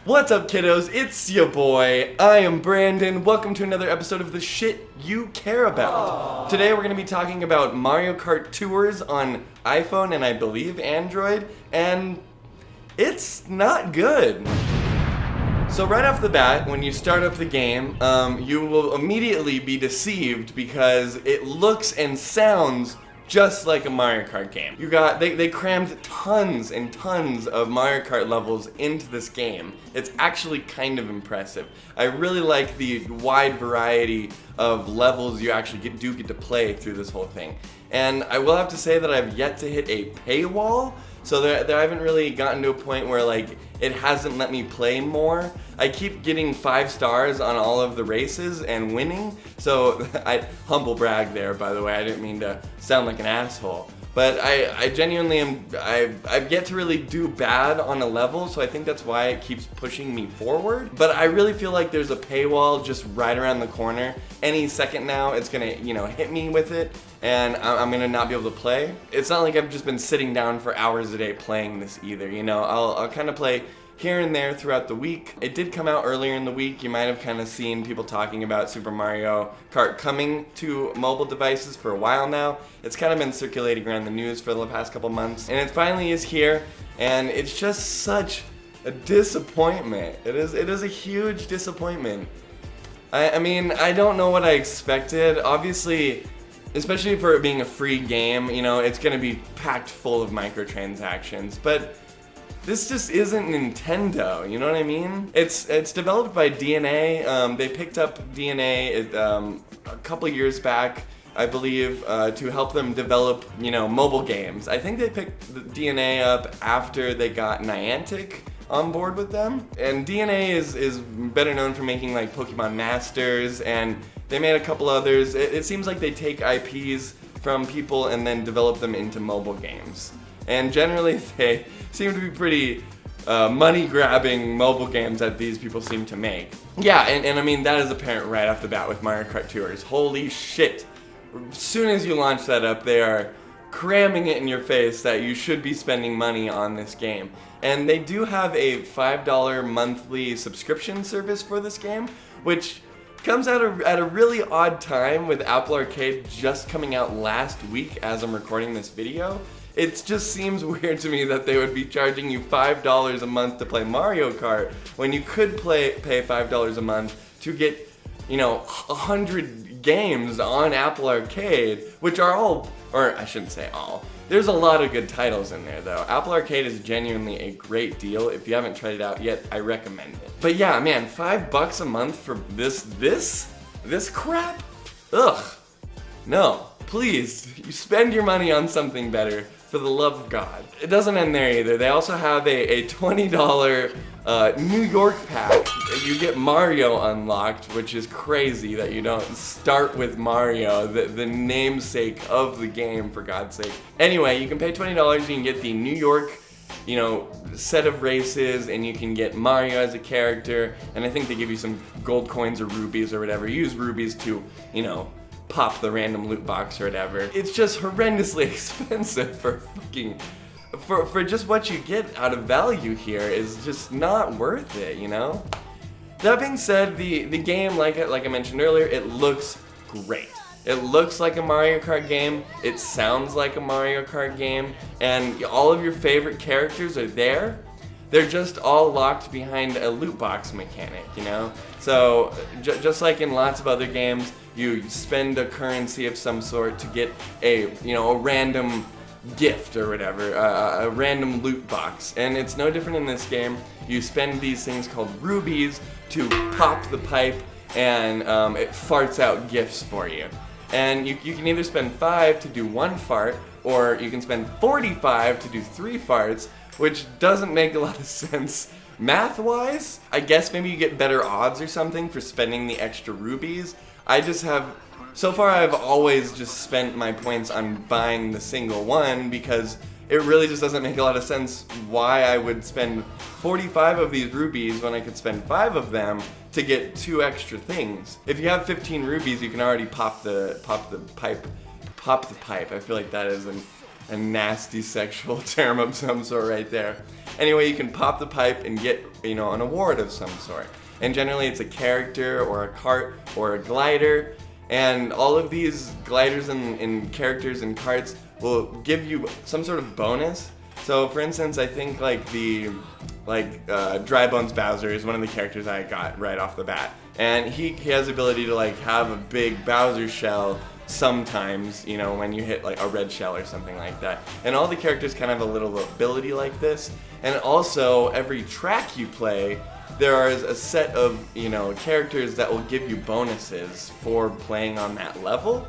What's up, kiddos? It's your boy. I am Brandon. Welcome to another episode of the shit you care about. Today we're going to be talking about Mario Kart Tours on iPhone and I believe Android, and it's not good. So right off the bat, when you start up the game, you will immediately be deceived because it looks and sounds just like a Mario Kart game. They crammed tons and tons of Mario Kart levels into this game. It's actually kind of impressive. I really like the wide variety of levels you actually do get to play through this whole thing. And I will have to say that I've yet to hit a paywall, so I haven't really gotten to a point where like it hasn't let me play more. I keep getting 5 stars on all of the races and winning, so I humble brag there, by the way. I didn't mean to sound like an asshole. But I genuinely am, I've yet to really do bad on a level, so I think that's why it keeps pushing me forward. But I really feel like there's a paywall just right around the corner. Any second now, it's gonna, hit me with it, and I'm gonna not be able to play. It's not like I've just been sitting down for hours a day playing this either, I'll kind of play here and there throughout the week. It did come out earlier in the week. You might have kind of seen people talking about Super Mario Kart coming to mobile devices for a while now. It's kind of been circulating around the news for the past couple months, and it finally is here, and it's just such a disappointment. It is a huge disappointment. I mean, I don't know what I expected. Obviously, especially for it being a free game, it's gonna be packed full of microtransactions, but this just isn't Nintendo, you know what I mean? It's developed by DNA. They picked up DNA a couple years back, I believe, to help them develop, mobile games. I think they picked the DNA up after they got Niantic on board with them. And DNA is better known for making like Pokemon Masters, and they made a couple others. It seems like they take IPs from people and then develop them into mobile games. And generally, they seem to be pretty money-grabbing mobile games that these people seem to make. Yeah, and I mean, that is apparent right off the bat with Mario Kart Tours. Holy shit. As soon as you launch that up, they are cramming it in your face that you should be spending money on this game. And they do have a $5 monthly subscription service for this game, which comes out at a really odd time with Apple Arcade just coming out last week as I'm recording this video. It just seems weird to me that they would be charging you $5 a month to play Mario Kart when you could pay $5 a month to get, 100 games on Apple Arcade, which are all, or I shouldn't say all. There's a lot of good titles in there though. Apple Arcade is genuinely a great deal. If you haven't tried it out yet, I recommend it. But yeah, man, $5 a month for this crap? Ugh. No, please, you spend your money on something better. For the love of God. It doesn't end there either. They also have a $20 New York pack. You get Mario unlocked, which is crazy that you don't start with Mario, the namesake of the game, for God's sake. Anyway, you can pay $20, you can get the New York, set of races, and you can get Mario as a character, and I think they give you some gold coins or rubies or whatever. You use rubies to, pop the random loot box or whatever. It's just horrendously expensive for just what you get out of value here is just not worth it, That being said, the game, like I mentioned earlier, it looks great. It looks like a Mario Kart game, it sounds like a Mario Kart game, and all of your favorite characters are there. They're just all locked behind a loot box mechanic, So, just like in lots of other games, you spend a currency of some sort to get a random gift or whatever, a random loot box. And it's no different in this game. You spend these things called rubies to pop the pipe, and it farts out gifts for you. And you can either spend 5 to do 1 fart, or you can spend 45 to do 3 farts, which doesn't make a lot of sense math-wise. I guess maybe you get better odds or something for spending the extra rubies. So far I've always just spent my points on buying the single one because it really just doesn't make a lot of sense why I would spend 45 of these rubies when I could spend 5 of them to get 2 extra things. If you have 15 rubies, you can already pop the pipe. I feel like that is a nasty sexual term of some sort right there. Anyway, you can pop the pipe and get, an award of some sort. And generally it's a character or a cart or a glider. And all of these gliders and characters and carts will give you some sort of bonus. So for instance, I think Dry Bones Bowser is one of the characters I got right off the bat. And he has the ability to have a big Bowser shell sometimes, when you hit a red shell or something like that. And all the characters kind of have a little ability like this. And also, every track you play, there is a set of, characters that will give you bonuses for playing on that level.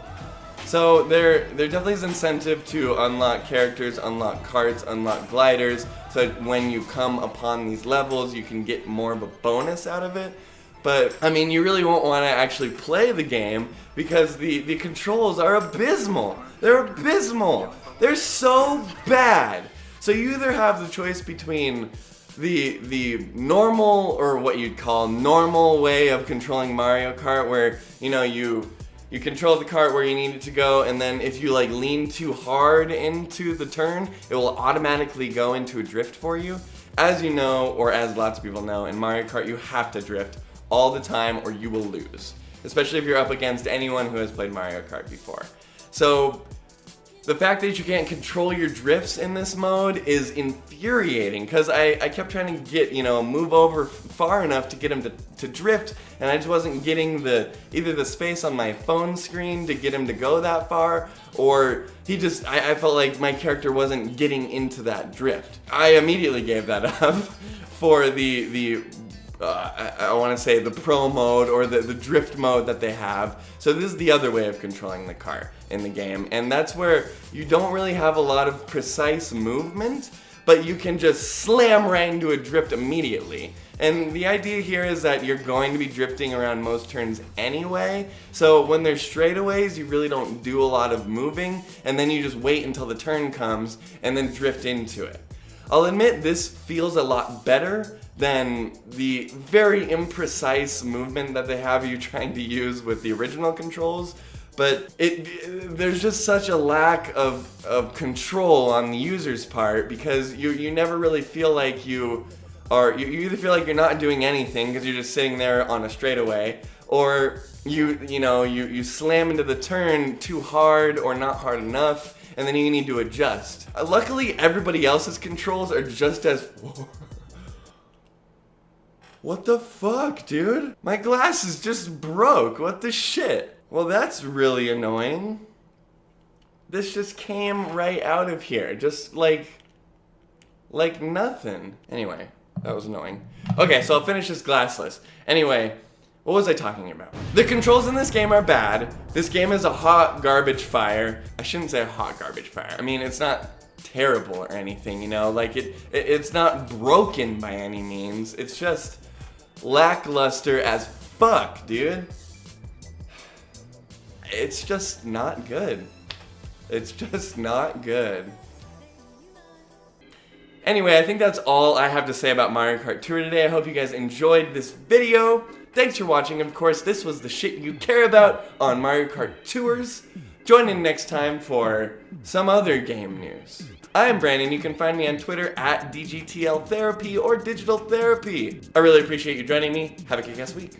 So there definitely is incentive to unlock characters, unlock carts, unlock gliders, so that when you come upon these levels, you can get more of a bonus out of it. But, you really won't want to actually play the game because the controls are abysmal. They're abysmal. They're so bad. So you either have the choice between the normal, or what you'd call normal way of controlling Mario Kart, where, you control the cart where you need it to go, and then if you lean too hard into the turn, it will automatically go into a drift for you. As you know, or as lots of people know, in Mario Kart you have to drift all the time or you will lose. Especially if you're up against anyone who has played Mario Kart before. So the fact that you can't control your drifts in this mode is infuriating, because I kept trying to get, move over far enough to get him to drift, and I just wasn't getting either the space on my phone screen to get him to go that far, or I felt like my character wasn't getting into that drift. I immediately gave that up for I want to say the pro mode or the drift mode that they have. So this is the other way of controlling the car in the game, and that's where you don't really have a lot of precise movement, but you can just slam right into a drift immediately. And the idea here is that you're going to be drifting around most turns anyway, so when there's straightaways you really don't do a lot of moving, and then you just wait until the turn comes and then drift into it. I'll admit this feels a lot better than the very imprecise movement that they have you trying to use with the original controls, but there's just such a lack of control on the user's part, because you never really feel like you either feel like you're not doing anything because you're just sitting there on a straightaway, or you slam into the turn too hard or not hard enough, and then you need to adjust. Luckily, everybody else's controls are just as... What the fuck, dude? My glasses just broke. What the shit? Well, that's really annoying. This just came right out of here. Just like nothing. Anyway, that was annoying. Okay, so I'll finish this glassless. Anyway, what was I talking about? The controls in this game are bad. This game is a hot garbage fire. I shouldn't say a hot garbage fire. It's not terrible or anything, it's not broken by any means. It's just lackluster as fuck, dude. It's just not good. It's just not good. Anyway, I think that's all I have to say about Mario Kart Tour today. I hope you guys enjoyed this video. Thanks for watching. Of course, this was the shit you care about on Mario Kart Tours. Join in next time for some other game news. I'm Brandon. You can find me on Twitter at DGTLTherapy or Digital Therapy. I really appreciate you joining me. Have a kick-ass week.